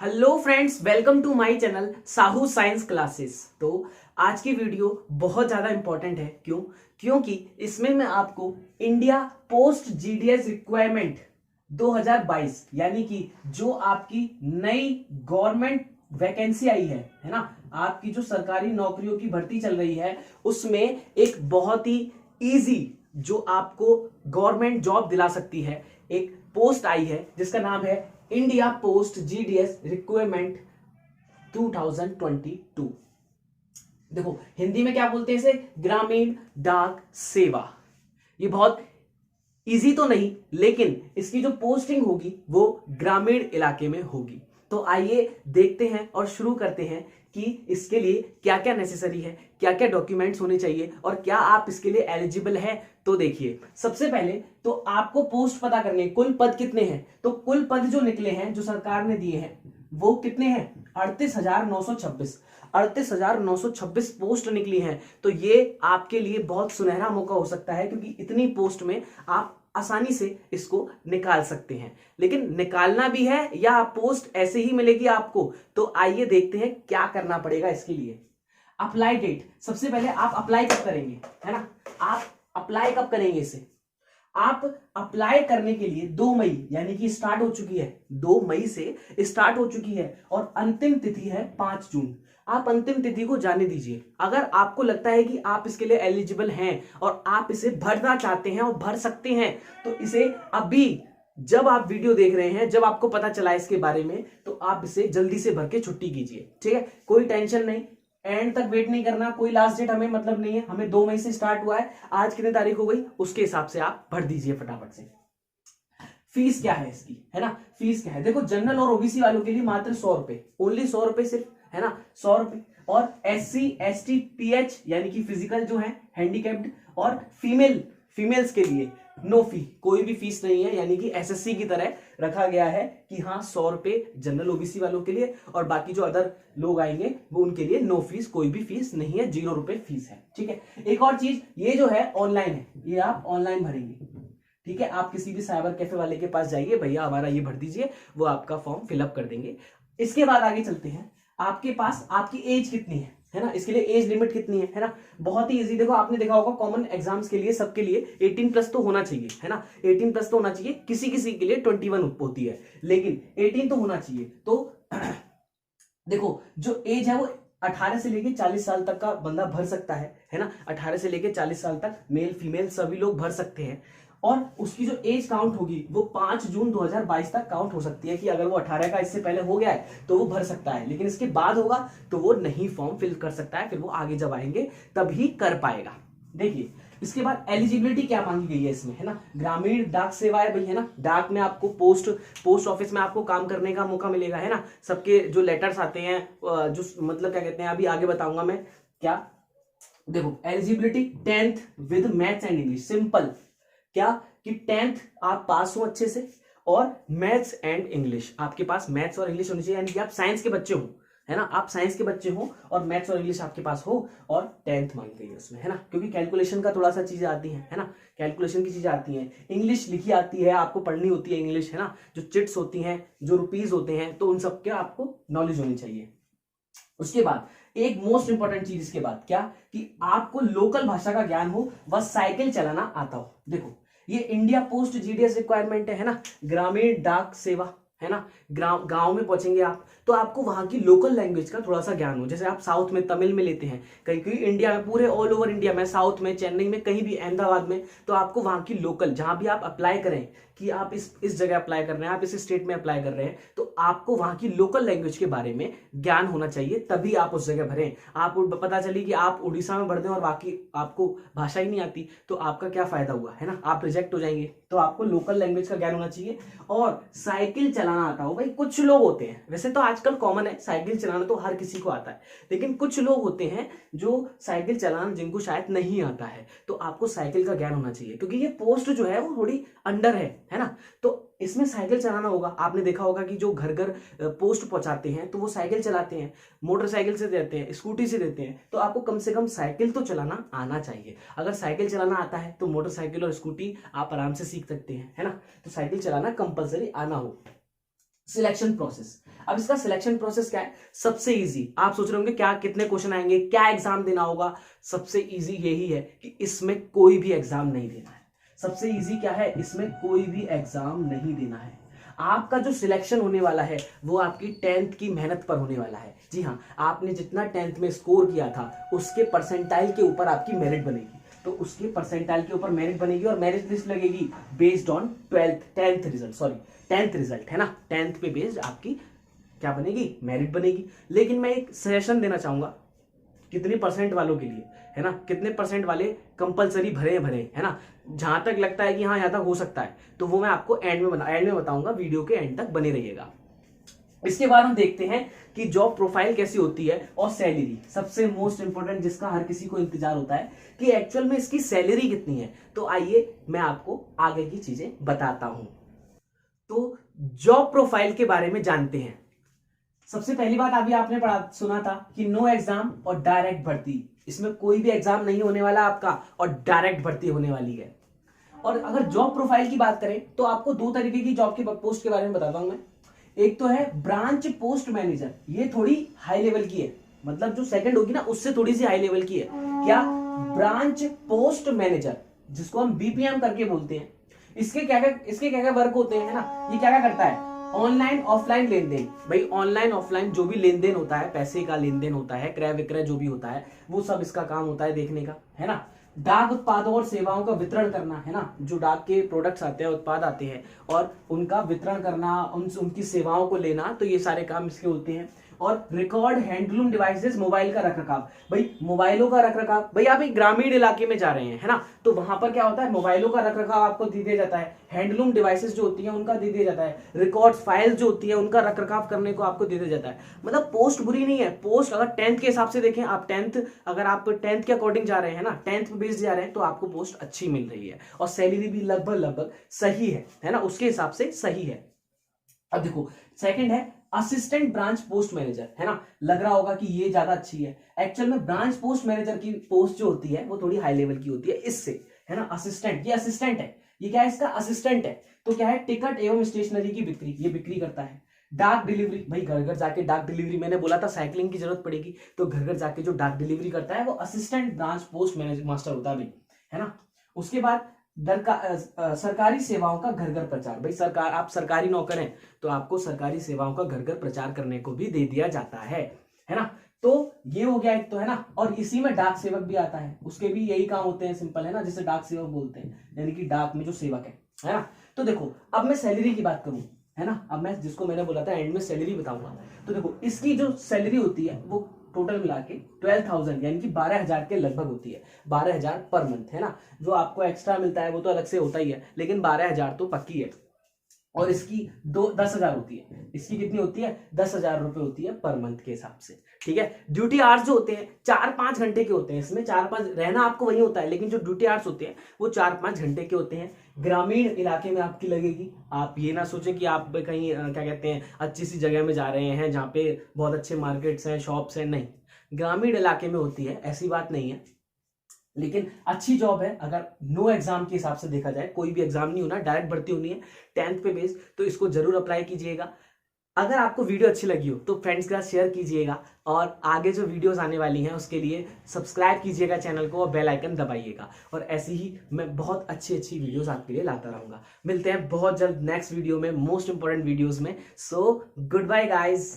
Hello friends, welcome to my channel Sahu science classes. तो आज की वीडियो बहुत ज़्यादा इंपॉर्टेंट है। क्योंकि इसमें मैं आपको इंडिया पोस्ट जीडीएस रिक्वायरमेंट 2022 यानी कि जो आपकी नई गवर्नमेंट वैकेंसी आई है ना, आपकी जो सरकारी नौकरियों की भर्ती चल रही है उसमें एक बहुत ही इजी जो आपको गवर्नमेंट जॉब दिला सकती है एक पोस्ट आई है जिसका नाम है इंडिया पोस्ट जीडीएस रिक्वायरमेंट 2022। देखो हिंदी में क्या बोलते हैं इसे, ग्रामीण डाक सेवा। ये बहुत इजी तो नहीं, लेकिन इसकी जो पोस्टिंग होगी वो ग्रामीण इलाके में होगी। तो आइए देखते हैं और शुरू करते हैं कि इसके लिए क्या क्या नेसेसरी है, क्या क्या डॉक्यूमेंट्स होने चाहिए और क्या आप इसके लिए एलिजिबल है। तो देखिए, सबसे पहले तो आपको पोस्ट पता करने कुल पद कितने हैं। तो कुल पद जो निकले हैं, जो सरकार ने दिए हैं, वो कितने हैं? 38,926। 38,926 पोस्ट निकली हैं। तो ये आपके लिए बहुत सुनहरा मौका हो सकता है, क्योंकि इतनी पोस्ट में आप आसानी से इसको निकाल सकते हैं। लेकिन निकालना भी है या पोस्ट ऐसे ही मिलेगी आपको, तो आइए देखते हैं क्या करना पड़ेगा इसके लिए। अप्लाई डेट, सबसे पहले आप अप्लाई कब करेंगे, है ना? आप अप्लाई कब करेंगे इसे? आप अप्लाई करने के लिए 2 मई यानी कि स्टार्ट हो चुकी है, 2 मई से स्टार्ट हो चुकी है और अंतिम तिथि है 5 जून। आप अंतिम तिथि को जाने दीजिए। अगर आपको लगता है कि आप इसके लिए एलिजिबल हैं और आप इसे भरना चाहते हैं और भर सकते हैं, तो इसे अभी, जब आप वीडियो देख रहे हैं, जब आपको पता चला इसके बारे में, तो आप इसे जल्दी से भर के छुट्टी कीजिए। ठीक है, कोई टेंशन नहीं, एंड तक वेट नहीं करना, कोई लास्ट डेट हमें मतलब नहीं है। हमें 2 मई से स्टार्ट हुआ है, आज कितनी तारीख हो गई, उसके हिसाब से आप भर दीजिए फटाफट से। फीस क्या है इसकी, है ना? फीस क्या है? देखो, जनरल और ओबीसी वालों के लिए मात्र 100 रुपए, ओनली 100 रुपए सिर्फ, है ना? 100 रुपए। और एससी एसटी पीएच यानी कि फिजिकल जो है, हैंडीकैप्ड और फीमेल्स के लिए नो फी, कोई भी फीस नहीं है। यानी कि एसएससी की तरह रखा गया है कि हाँ 100 रुपए जनरल ओबीसी वालों के लिए, और बाकी जो अदर लोग आएंगे वो उनके लिए नो फीस, कोई भी फीस नहीं है, 0 रुपए फीस है। ठीक है, एक और चीज, ये जो है ऑनलाइन है, ये आप ऑनलाइन भरेंगे। ठीक है, आप किसी भी साइबर कैफे वाले के पास जाइए, भैया हमारा ये भर दीजिए, वो आपका फॉर्म फिलअप कर देंगे। इसके बाद आगे चलते हैं। आपके पास आपकी एज कितनी है ना? इसके लिए एज लिमिट कितनी है ना? बहुत ही इजी। देखो, आपने देखा होगा कॉमन एग्जाम्स के लिए सबके लिए 18 प्लस तो होना चाहिए, है ना? 18 प्लस तो होना चाहिए, किसी किसी के लिए 21 होती है, लेकिन 18 तो होना चाहिए। तो देखो, जो एज है वो 18 से लेके 40 साल तक का बंदा भर सकता है ना? 18 से लेके 40 साल तक मेल फीमेल सभी लोग भर सकते हैं। और उसकी जो एज काउंट होगी वो 5 जून 2022 तक काउंट हो सकती है, कि अगर वो 18 का इससे पहले हो गया है तो वो भर सकता है, लेकिन इसके बाद होगा तो वो नहीं फॉर्म फिल कर सकता है, फिर वो आगे जब आएंगे तभी कर पाएगा। देखिए, इसके बाद एलिजिबिलिटी क्या मांगी गई है इसमें, है ना? ग्रामीण डाक सेवा है भाई, है ना? डाक में आपको पोस्ट ऑफिस में आपको काम करने का मौका मिलेगा, है ना? सबके जो लेटर्स आते हैं, जो मतलब क्या कहते हैं, अभी आगे बताऊंगा मैं क्या। देखो, eligibility 10th with maths and English, simple. क्या कि 10th आप पास हो अच्छे से, और मैथ्स एंड इंग्लिश, आपके पास मैथ्स और इंग्लिश होनी चाहिए, यानी कि आप साइंस के बच्चे हो, है ना? आप साइंस के बच्चे हो और मैथ्स और इंग्लिश आपके पास हो, और 10th मांगी गई है उसमें, है ना? क्योंकि कैलकुलेशन का थोड़ा सा चीजें आती हैं, है ना? कैलकुलेशन की चीजें आती हैं, इंग्लिश लिखी आती है, आपको पढ़नी होती है इंग्लिश, है ना? जो चिट्स होती हैं, जो रुपीज होते हैं, तो उन सबके आपको नॉलेज होनी चाहिए। उसके बाद एक मोस्ट इंपॉर्टेंट चीज इसके बाद क्या, कि आपको लोकल भाषा का ज्ञान हो, व साइकिल चलाना आता हो। देखो, ये इंडिया पोस्ट जीडीएस रिक्वायरमेंट है ना? ग्रामीण डाक सेवा, है ना? गांव में पहुंचेंगे आप, तो आपको वहां की लोकल लैंग्वेज का थोड़ा सा ज्ञान हो। जैसे आप साउथ में तमिल में लेते हैं, कहीं कहीं इंडिया में, पूरे ऑल ओवर इंडिया में, साउथ में, चेन्नई में, कहीं भी, अहमदाबाद में, तो आपको वहां की लोकल, जहां भी आप अप्लाई करें कि आप इस जगह अप्लाई कर रहे हैं, आप इस स्टेट में अप्लाई कर रहे हैं, तो आपको वहां की लोकल लैंग्वेज के बारे में ज्ञान होना चाहिए, तभी आप उस जगह भरें। आप पता चली कि आप उड़ीसा में भर दें और बाकी आपको भाषा ही नहीं आती, तो आपका क्या फायदा हुआ, है ना? आप रिजेक्ट हो जाएंगे। तो आपको लोकल लैंग्वेज का ज्ञान होना चाहिए, और साइकिल चलाना आता हो। भाई कुछ लोग होते हैं, वैसे तो आजकल कॉमन है, साइकिल चलाना तो हर किसी को आता है, लेकिन कुछ लोग होते हैं जो साइकिल चलाना जिनको शायद नहीं आता है, तो आपको साइकिल का ज्ञान होना चाहिए, क्योंकि ये पोस्ट जो है वो थोड़ी अंडर है ना? तो इसमें साइकिल चलाना होगा। आपने देखा होगा कि जो घर घर पोस्ट पहुंचाते हैं तो वो साइकिल चलाते हैं, मोटरसाइकिल से देते हैं, स्कूटी से देते हैं, तो आपको कम से कम साइकिल तो चलाना आना चाहिए। अगर साइकिल चलाना आता है तो मोटरसाइकिल और स्कूटी आप आराम से सीख सकते हैं, है ना? तो साइकिल चलाना कंपलसरी आना हो। Selection process. अब इसका सिलेक्शन प्रोसेस क्या है? सबसे इजी, आप सोच रहे होंगे क्या कितने क्वेश्चन आएंगे, क्या एग्जाम देना होगा? सबसे इजी यही है कि इसमें कोई भी एग्जाम नहीं देना है। सबसे इजी क्या है? इसमें कोई भी एग्जाम नहीं देना है। आपका जो सिलेक्शन होने वाला है वो आपकी 10th की मेहनत पर होने वाला है। जी हाँ, आपने जितना 10th में स्कोर किया था उसके परसेंटाइल के ऊपर आपकी मेरिट बनेगी। तो उसके परसेंटाइल के ऊपर मेरिट बनेगी और मेरिट लिस्ट लगेगी बेस्ड ऑन 10th रिजल्ट, है ना। 10th पे बेस्ड आपकी क्या बनेगी? मेरिट बनेगी। लेकिन मैं एक सजेशन देना चाहूंगा कितने परसेंट वालों के लिए, है ना, कितने परसेंट वाले कंपलसरी भरे है ना। जहां तक लगता है कि हाँ यहां तक हो सकता है तो वो मैं आपको एंड में बताऊंगा, वीडियो के एंड तक बने रहिएगा। इसके बाद हम देखते हैं कि जॉब प्रोफाइल कैसी होती है और सैलरी, सबसे मोस्ट इंपॉर्टेंट जिसका हर किसी को इंतजार होता है कि एक्चुअल में इसकी सैलरी कितनी है। तो आइए मैं आपको आगे की चीजें बताता हूं। तो जॉब प्रोफाइल के बारे में जानते हैं। सबसे पहली बात अभी आपने सुना था कि नो एग्जाम और डायरेक्ट भर्ती। इसमें कोई भी एग्जाम नहीं होने वाला आपका और डायरेक्ट भर्ती होने वाली है। और अगर जॉब प्रोफाइल की बात करें तो आपको दो तरीके की जॉब की पोस्ट के बारे में बताता हूं मैं। एक तो है ब्रांच पोस्ट मैनेजर, ये थोड़ी हाई लेवल की है, मतलब जो सेकंड होगी ना उससे थोड़ी सी हाई लेवल की है। क्या? ब्रांच पोस्ट मैनेजर, जिसको हम बीपीएम करके बोलते हैं। इसके क्या क्या वर्क होते हैं, है ना। ये क्या क्या करता है? ऑनलाइन ऑफलाइन लेन देन। भाई ऑनलाइन ऑफलाइन जो भी लेन देन होता है, पैसे का लेन देन होता है, क्रय विक्रय जो भी होता है, वो सब इसका काम होता है देखने का, है ना। डाक उत्पादों और सेवाओं का वितरण करना, है ना। जो डाक के प्रोडक्ट्स आते हैं, उत्पाद आते हैं और उनका वितरण करना, उनकी सेवाओं को लेना, तो ये सारे काम इसके होते हैं। और रिकॉर्ड हैंडलूम डिवाइसेस, मोबाइल का रखरखाव। भाई मोबाइलों का रखरखाव, भाई आप एक ग्रामीण इलाके में जा रहे हैं, है ना, तो वहां पर क्या होता है? मोबाइलों का रखरखाव आपको दे दिया जाता है। हैंडलूम डिवाइसेस जो होती हैं उनका दे दिया जाता है। रिकॉर्ड फाइल्स जो होती है उनका रखरखाव करने को आपको दे दिया जाता है। मतलब पोस्ट बुरी नहीं है। पोस्ट अगर 10th के हिसाब से देखें, आप 10th अगर आप 10th के अकॉर्डिंग जा रहे हैं ना, 10th पे बेस्ड जा रहे हैं, तो आपको पोस्ट अच्छी मिल रही है और सैलरी भी लगभग सही है ना, उसके हिसाब से सही है। अब देखो सेकंड है असिस्टेंट ब्रांच पोस्ट मैनेजर, है ना। लग रहा होगा कि ये ज्यादा अच्छी है। एक्चुअल में ब्रांच पोस्ट मैनेजर की पोस्ट जो होती है वो थोड़ी हाई लेवल की होती है इससे, है ना। असिस्टेंट, ये असिस्टेंट है, ये क्या है? इसका असिस्टेंट है। तो क्या है? टिकट एवं स्टेशनरी की बिक्री, ये बिक्री करता है। डाक डिलीवरी, भाई घर घर जाके डाक डिलीवरी, मैंने बोला था साइकिलिंग की जरूरत पड़ेगी, तो घर घर जाके जो डाक डिलीवरी करता है वो assistant branch post manager master होता है भाई, है ना। उसके बाद सरकारी सेवाओं का घर घर प्रचार। भाई सरकार, आप सरकारी नौकर हैं तो आपको सरकारी सेवाओं का घर घर प्रचार करने को भी दे दिया जाता है ना। तो ये हो गया एक तो, है ना। और इसी में डाक सेवक भी आता है, उसके भी यही काम होते हैं, सिंपल, है ना, जिसे डाक सेवक बोलते हैं, यानी कि डाक में जो सेवक है ना। तो देखो अब मैं सैलरी की बात करूं, है ना, अब मैं जिसको मैंने बोला था एंड में सैलरी बताऊंगा। तो देखो इसकी जो सैलरी होती है वो टोटल मिला के 12,000 यानी कि 12,000 के लगभग होती है। 12,000 पर मंथ, है ना। जो आपको एक्स्ट्रा मिलता है वो तो अलग से होता ही है, लेकिन 12,000 तो पक्की है। और इसकी 10,000 होती है। इसकी कितनी होती है? 10,000 रुपए होती है पर मंथ के हिसाब से, ठीक है। ड्यूटी आवर्स जो होते हैं 4-5 घंटे के होते हैं। इसमें 4-5 रहना आपको वही होता है, लेकिन जो ड्यूटी आवर्स होते हैं वो 4-5 घंटे के होते हैं। ग्रामीण इलाके में आपकी लगेगी। आप ये ना सोचें कि आप कहीं क्या कहते हैं अच्छी सी जगह में जा रहे हैं जहाँ पे बहुत अच्छे मार्केट्स हैं, शॉप्स हैं, नहीं, ग्रामीण इलाके में होती है, ऐसी बात नहीं है। लेकिन अच्छी जॉब है अगर नो एग्जाम के हिसाब से देखा जाए, कोई भी एग्जाम नहीं होना, डायरेक्ट भर्ती होनी है 10th पे बेस, तो इसको जरूर अप्लाई कीजिएगा। अगर आपको वीडियो अच्छी लगी हो तो फ्रेंड्स के साथ शेयर कीजिएगा और आगे जो वीडियोस आने वाली हैं उसके लिए सब्सक्राइब कीजिएगा चैनल को और बेल आइकन दबाइएगा। और ऐसी ही मैं बहुत अच्छी वीडियोस आपके लिए लाता रहूंगा। मिलते हैं बहुत जल्द नेक्स्ट वीडियो में, मोस्ट इंपॉर्टेंट वीडियोस में। So goodbye guys.